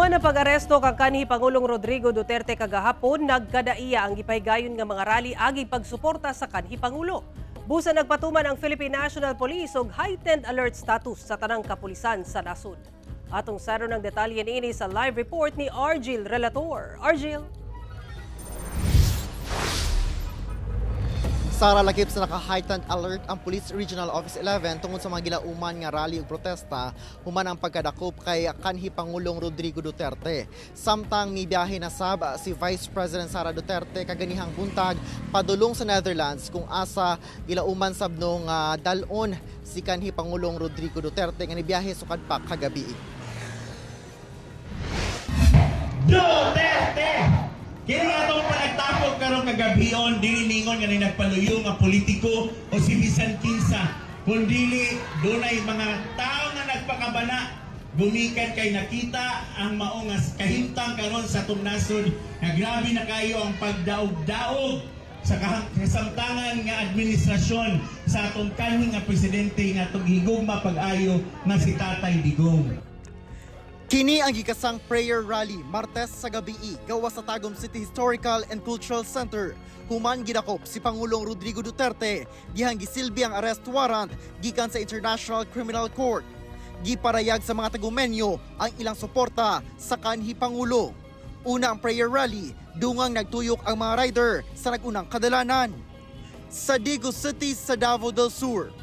Human ang pag-aresto kang kanhi Pangulong Rodrigo Duterte kagahapon, nagkadaiya ang gipaygayon nga mga rally agi pagsuporta sa kanhi Pangulo. Busa nagpatuman ang Philippine National Police og heightened alert status sa tanang kapulisan sa nasod. Atong saro ng detalye niini sa live report ni Argil Relator. Argil. Sara lakip sa naka-heightened alert ang Police Regional Office 11 tungod sa mga gilauman nga rally ug protesta human ang pagkadakop kay kanhi Pangulong Rodrigo Duterte. Samtang mibiyahe na sab si Vice President Sara Duterte kaganihang buntag padulong sa Netherlands kung asa gilauman sab nung dalon si kanhi Pangulong Rodrigo Duterte nga nibiyahe sukad pa kagabi. Duterte! Kini atong panagtapok karon kagabion dili ningon nga nagpaluyo nga politiko o si bisan kinsa kundi dunay mga tao nga nagpakabana gumikan kay nakita ang mao nga kahimtang karon sa atong nasod nga grabe na kayo ang pagdaog-daog sa kasamtangan nga administrasyon sa atong kanhi nga presidente nga atong higugma pag-ayo nga si Tatay Digong. Kini ang gikasang prayer rally Martes sa gabi gawa sa Tagum City Historical and Cultural Center. Human gidakop si Pangulong Rodrigo Duterte dihang gisilbi ang arrest warrant gikan sa International Criminal Court. Giparayag sa mga tagumenyo ang ilang suporta sa kanhi Pangulo. Una ang prayer rally, dungang nagtuyok ang mga rider sa nagunang kadalanan. Sa Digo City sa Davao del Sur,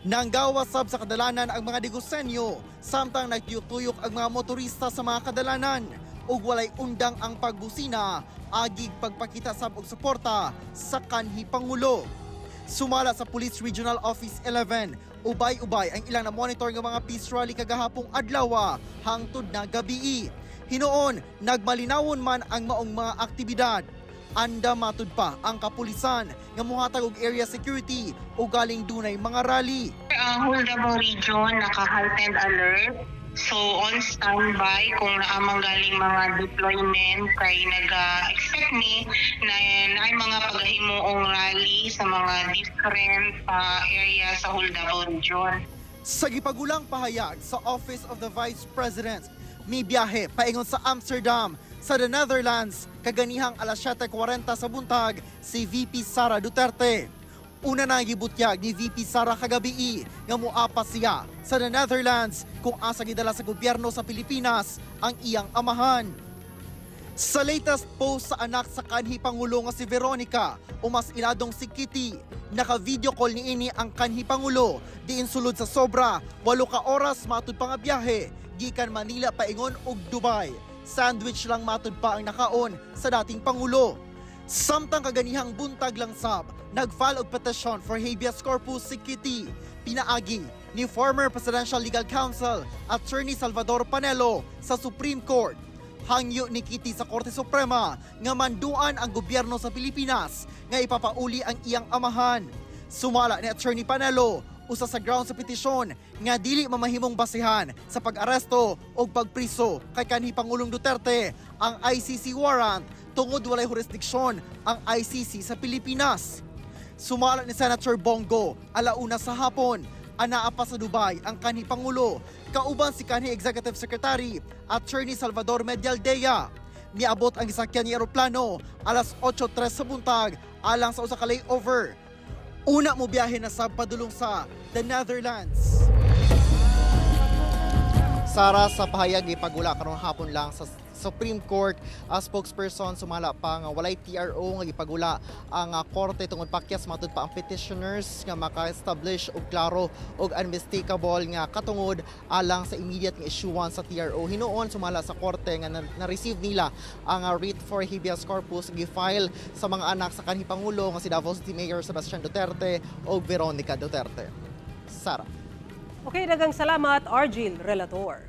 nanggawa sab sa kadalanan ang mga Digosenyo, samtang nagtuyok-tuyok ang mga motorista sa mga kadalanan ug walay undang ang pagbusina agig pagpakita sab og suporta sa kanhi Pangulo. Sumala sa Police Regional Office 11, ubay-ubay ang ilang na-monitor nga mga peace rally kagahapong adlaw hangtod na gabi. Hinuon nagmalinawon man ang maong mga aktibidad. Anda matud pa ang kapulisan nga mohatag og area security o galing dunay mga rally. Ang whole Davao region naka-heightened alert. So on standby kung naamang galing mga deployment kay nag-expect ni na ay mga paghimuong rally sa mga different area sa whole Davao region. Sa gipagulang pahayag sa Office of the Vice President, may biyahe paingon sa Amsterdam sa the Netherlands kaganihang alas 7:40 sa buntag si VP Sara Duterte. Una na gibutyag ni VP Sara kagabi nga moapas siya sa the Netherlands kung asa gidala sa gobyerno sa Pilipinas ang iyang amahan. Sa latest post sa anak sa kanhi Pangulo nga si Veronica o mas iladong si Kitty, naka-video call niini ang kanhi Pangulo diin sulod sa sobra 8 ka oras matud pa nga biyahe gikan Manila paingon og Dubai. Sandwich lang matud pa ang nakaon sa dating Pangulo. Samtang kaganihang buntag lang sab, nag-file og petition for habeas corpus si Kitty. Pinaagi ni former Presidential Legal Counsel Attorney Salvador Panelo sa Supreme Court. Hangyo ni Kitty sa Korte Suprema nga manduan ang gobyerno sa Pilipinas nga ipapauli ang iyang amahan. Sumala ni Attorney Panelo usa sa ground sa petisyon nga dili mamahimong basehan sa pag-aresto o pagpriso kay kanhi Pangulong Duterte ang ICC warrant tungod walay jurisdiksyon ang ICC sa Pilipinas. Sumala ni Senator Bongo alauna sa hapon, anaa pa sa Dubai ang kanhi Pangulo kauban si kanhi Executive Secretary Attorney Salvador Medialdea. Miabot ang gisakyan ni eroplano alas 8:03 sa buntag alang sa usa ka layover. Una mo biyahe na sa padulong sa the Netherlands. Sara sa pahayag ipagula karon hapon lang sa Supreme Court spokesperson sumala pa nga walay TRO nga gipagula ang korte tungod pakyas matud pa ang petitioners nga maka-establish og klaro og unmistakable nga katungod alang sa immediate nga issuance sa TRO. Hinuon sumala sa korte nga na-receive nila ang writ for habeas corpus gi-file sa mga anak sa kanhi Pangulo nga si Davao City Mayor Sebastian Duterte ug Veronica Duterte. Sara. Okay, daghang salamat Argil Relator.